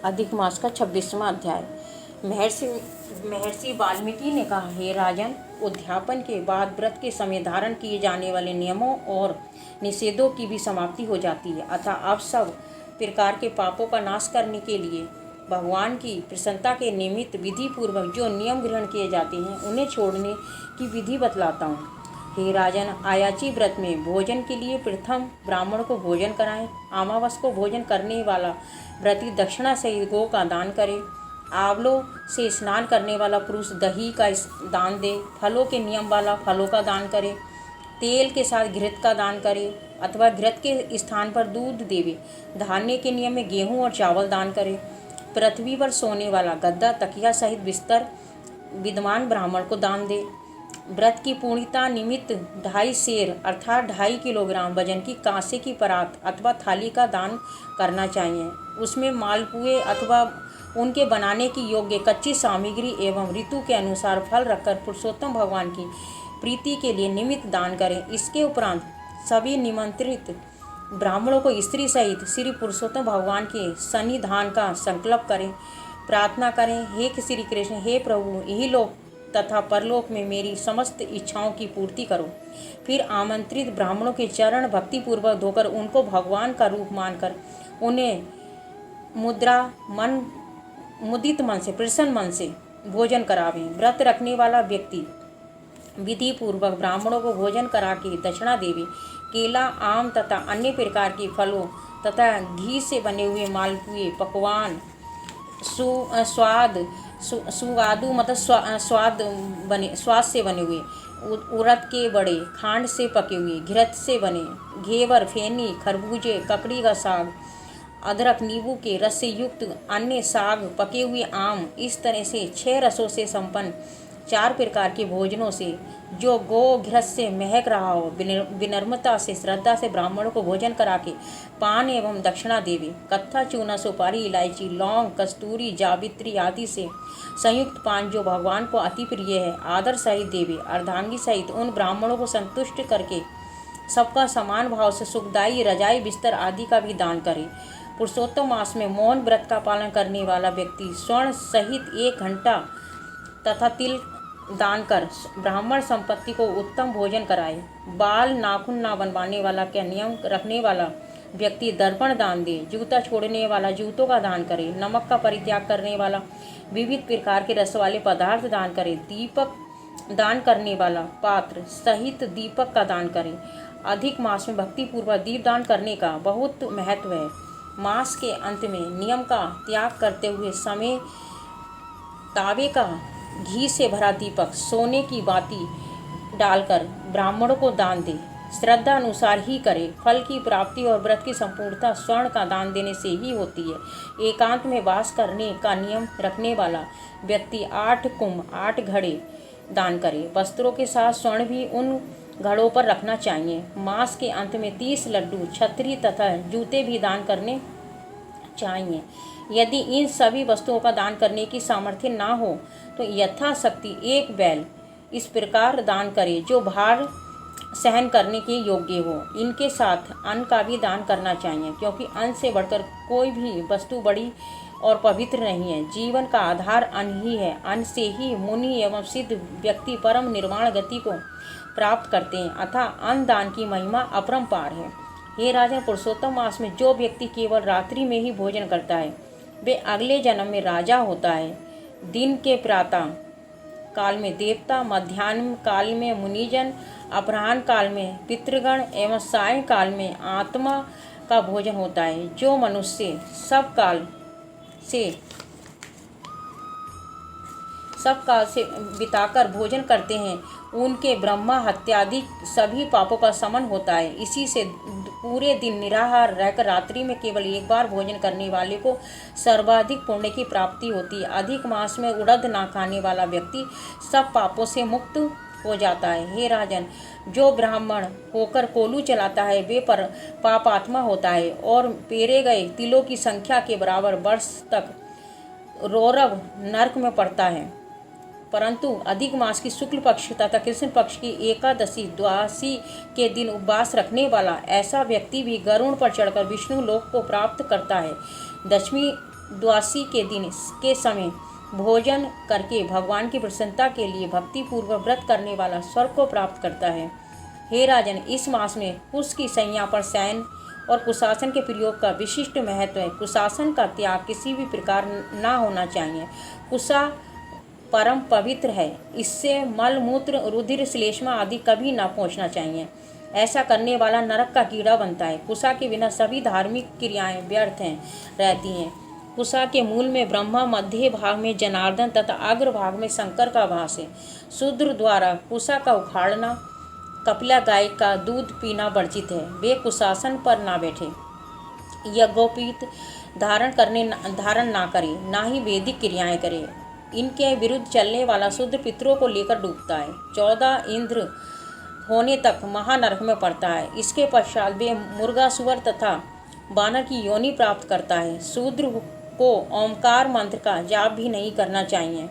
अधिक मास का 26वां अध्याय। महर्षि वाल्मीकि ने कहा, हे राजन, उद्यापन के बाद व्रत के समय धारण किए जाने वाले नियमों और निषेधों की भी समाप्ति हो जाती है। अतः अब सब प्रकार के पापों का नाश करने के लिए भगवान की प्रसन्नता के निमित्त विधि पूर्वक जो नियम ग्रहण किए जाते हैं उन्हें छोड़ने की विधि बतलाता हूँ। हे राजन, आयाची व्रत में भोजन के लिए प्रथम ब्राह्मण को भोजन कराएं। अमावस को भोजन करने वाला व्रती दक्षिणा सहित गौ का दान करे। आंवलों से स्नान करने वाला पुरुष दही का दान दे। फलों के नियम वाला फलों का दान करे। तेल के साथ घृत का दान करे अथवा घृत के स्थान पर दूध देवे। धान्य के नियम में गेहूं और चावल दान करे। पृथ्वी पर सोने वाला गद्दा तकिया सहित बिस्तर विद्वान ब्राह्मण को दान दे। व्रत की पूर्णता निमित्त 2.5 सेर अर्थात 2.5 किलोग्राम वजन की कांसे की परात अथवा थाली का दान करना चाहिए। उसमें मालपुए अथवा उनके बनाने की योग्य कच्ची सामग्री एवं ऋतु के अनुसार फल रखकर पुरुषोत्तम भगवान की प्रीति के लिए निमित्त दान करें। इसके उपरांत सभी निमंत्रित ब्राह्मणों को स्त्री सहित श्री पुरुषोत्तम भगवान के सन्निधान का संकल्प करें। प्रार्थना करें, हे श्री कृष्ण, हे प्रभु, यही लोक तथा परलोक में मेरी समस्त इच्छाओं की पूर्ति करो। फिर आमंत्रित ब्राह्मणों के चरण भक्तिपूर्वक धोकर उनको भगवान का रूप मानकर उन्हें मुदित मन से, प्रसन्न मन से भोजन करावें। व्रत रखने वाला व्यक्ति विधि पूर्वक ब्राह्मणों को भोजन करा के दक्षिणा देवे। केला, आम तथा अन्य प्रकार के फलों तथा घी से बने हुए मालपुए, पकवान, सुवादु मतलब स्वाद से बने हुए, उड़द के बड़े, खांड से पके हुए, घृत से बने, घेवर, फेनी, खरबूजे, ककड़ी का साग, अदरक, नींबू के रस से युक्त अन्य साग, पके हुए आम, इस तरह से 6 रसों से संपन्न 4 प्रकार के भोजनों से जो गो घृत से महक रहा हो, विनम्रता से, श्रद्धा से ब्राह्मणों को भोजन करा के पान एवं दक्षिणा देवे। कत्था, चूना, सुपारी, इलायची, लौंग, कस्तूरी, जावित्री आदि से संयुक्त पान जो भगवान को अति प्रिय है, आदर सहित देवे। अर्धांगी सहित उन ब्राह्मणों को संतुष्ट करके सबका समान भाव से सुखदायी रजाई, बिस्तर आदि का भी दान करे। पुरुषोत्तम मास में मौन व्रत का पालन करने वाला व्यक्ति स्वर्ण सहित 1 घंटा तथा तिल दान कर ब्राह्मण संपत्ति को उत्तम भोजन कराए। बाल नाखून न बनवाने वाला का नियम रखने वाला व्यक्ति दर्पण दान दे। जूता छोड़ने वाला जूतों का दान करे। नमक का परित्याग करने वाला विविध प्रकार के रस वाले पदार्थ दान करे। दीपक दान करने वाला पात्र सहित दीपक का दान करे। अधिक मास में भक्तिपूर्वक दीप दान करने का बहुत महत्व है। मास के अंत में नियम का त्याग करते हुए समय तावे का घी से भरा दीपक सोने की बाती डालकर ब्राह्मणों को दान दे। श्रद्धा अनुसार ही करे। फल की प्राप्ति और व्रत की संपूर्णता स्वर्ण का दान देने से ही होती है। एकांत में वास करने का नियम रखने वाला व्यक्ति 8 कुंभ 8 घड़े दान करे। वस्त्रों के साथ स्वर्ण भी उन घड़ों पर रखना चाहिए। मास के अंत में 30 लड्डू, छतरी तथा जूते भी दान करने चाहिए। यदि इन सभी वस्तुओं का दान करने की सामर्थ्य ना हो तो यथाशक्ति 1 बैल इस प्रकार दान करे जो भार सहन करने के योग्य हो। इनके साथ अन्न का भी दान करना चाहिए, क्योंकि अन्न से बढ़कर कोई भी वस्तु बड़ी और पवित्र नहीं है। जीवन का आधार अन्न ही है। अन्न से ही मुनि एवं सिद्ध व्यक्ति परम निर्वाण गति को प्राप्त करते हैं। अतः अन्न दान की महिमा अपरंपार है। हे राजन, पुरुषोत्तम मास में जो व्यक्ति केवल रात्रि में ही भोजन करता है वे अगले जन्म में राजा होता है। दिन के प्रातः काल में देवता, मध्याह्न काल में मुनिजन, अपराह्न काल में पितृगण एवं सायं काल में आत्मा का भोजन होता है। जो मनुष्य सब काल से बिताकर भोजन करते हैं उनके ब्रह्मा हत्यादि सभी पापों का शमन होता है। इसी से पूरे दिन निराहार रहकर रात्रि में केवल 1 बार भोजन करने वाले को सर्वाधिक पुण्य की प्राप्ति होती है। अधिक मास में उड़द ना खाने वाला व्यक्ति सब पापों से मुक्त हो जाता है। हे राजन, जो ब्राह्मण होकर कोलू चलाता है वे पर पापात्मा होता है और पेरे गए तिलों की संख्या के बराबर वर्ष तक रौरव नरक में पड़ता है। परंतु अधिक मास की शुक्ल पक्ष तथा कृष्ण पक्ष की एकादशी द्वादशी के दिन उपवास रखने वाला ऐसा व्यक्ति भी गरुड़ पर चढ़कर विष्णु लोक को प्राप्त करता है। द्वादशी के दिन के समय भोजन करके भगवान की प्रसन्नता के लिए भक्तिपूर्वक व्रत करने वाला स्वर्ग को प्राप्त करता है। हे राजन, इस मास में कुश की संज्ञा पर शयन और कुशासन के प्रयोग का विशिष्ट महत्व है। कुशासन का त्याग किसी भी प्रकार न होना चाहिए। कुशा परम पवित्र है, इससे मल मूत्र रुधिर श्लेष्मा आदि कभी न पहुँचना चाहिए। ऐसा करने वाला नरक का कीड़ा बनता है। कुशा के बिना सभी धार्मिक क्रियाएं व्यर्थ रहती हैं। कुशा के मूल में ब्रह्मा, मध्य भाग में जनार्दन तथा अग्र भाग में शंकर का वास है। शूद्र द्वारा कुशा का उखाड़ना, कपिला गाय का दूध पीना वर्जित है। वे कुशासन पर ना बैठे, यज्ञोपवीत धारण ना करे, ना ही वैदिक क्रियाएं करे। इनके विरुद्ध चलने वाला शूद्र पितरों को लेकर डूबता है, 14 इंद्र होने तक महानरक में पड़ता है। इसके पश्चात वे मुर्गा, सुअर तथा बानर की योनि प्राप्त करता है। शूद्र को ओमकार मंत्र का जाप भी नहीं करना चाहिए।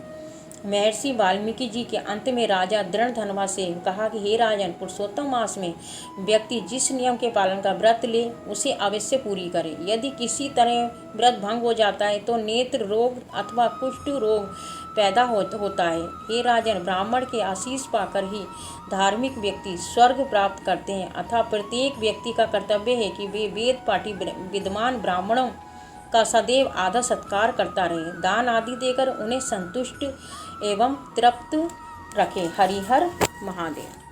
महर्षि वाल्मीकि जी के अंत में राजा दृढ़धनवा से कहा कि हे राजन, पुरुषोत्तम मास में व्यक्ति जिस नियम के पालन का व्रत ले उसे अवश्य पूरी करे। यदि किसी तरह व्रत भंग हो जाता है तो नेत्र रोग अथवा कुष्ठ रोग पैदा होता है। हे राजन, ब्राह्मण के आशीष पाकर ही धार्मिक व्यक्ति स्वर्ग प्राप्त करते हैं। अतः प्रत्येक व्यक्ति का कर्तव्य है कि वे वेद पाठी विद्वान ब्राह्मणों का सदैव आदर सत्कार करता रहे, दान आदि देकर उन्हें संतुष्ट एवं तृप्त रखे। हरिहर महादेव।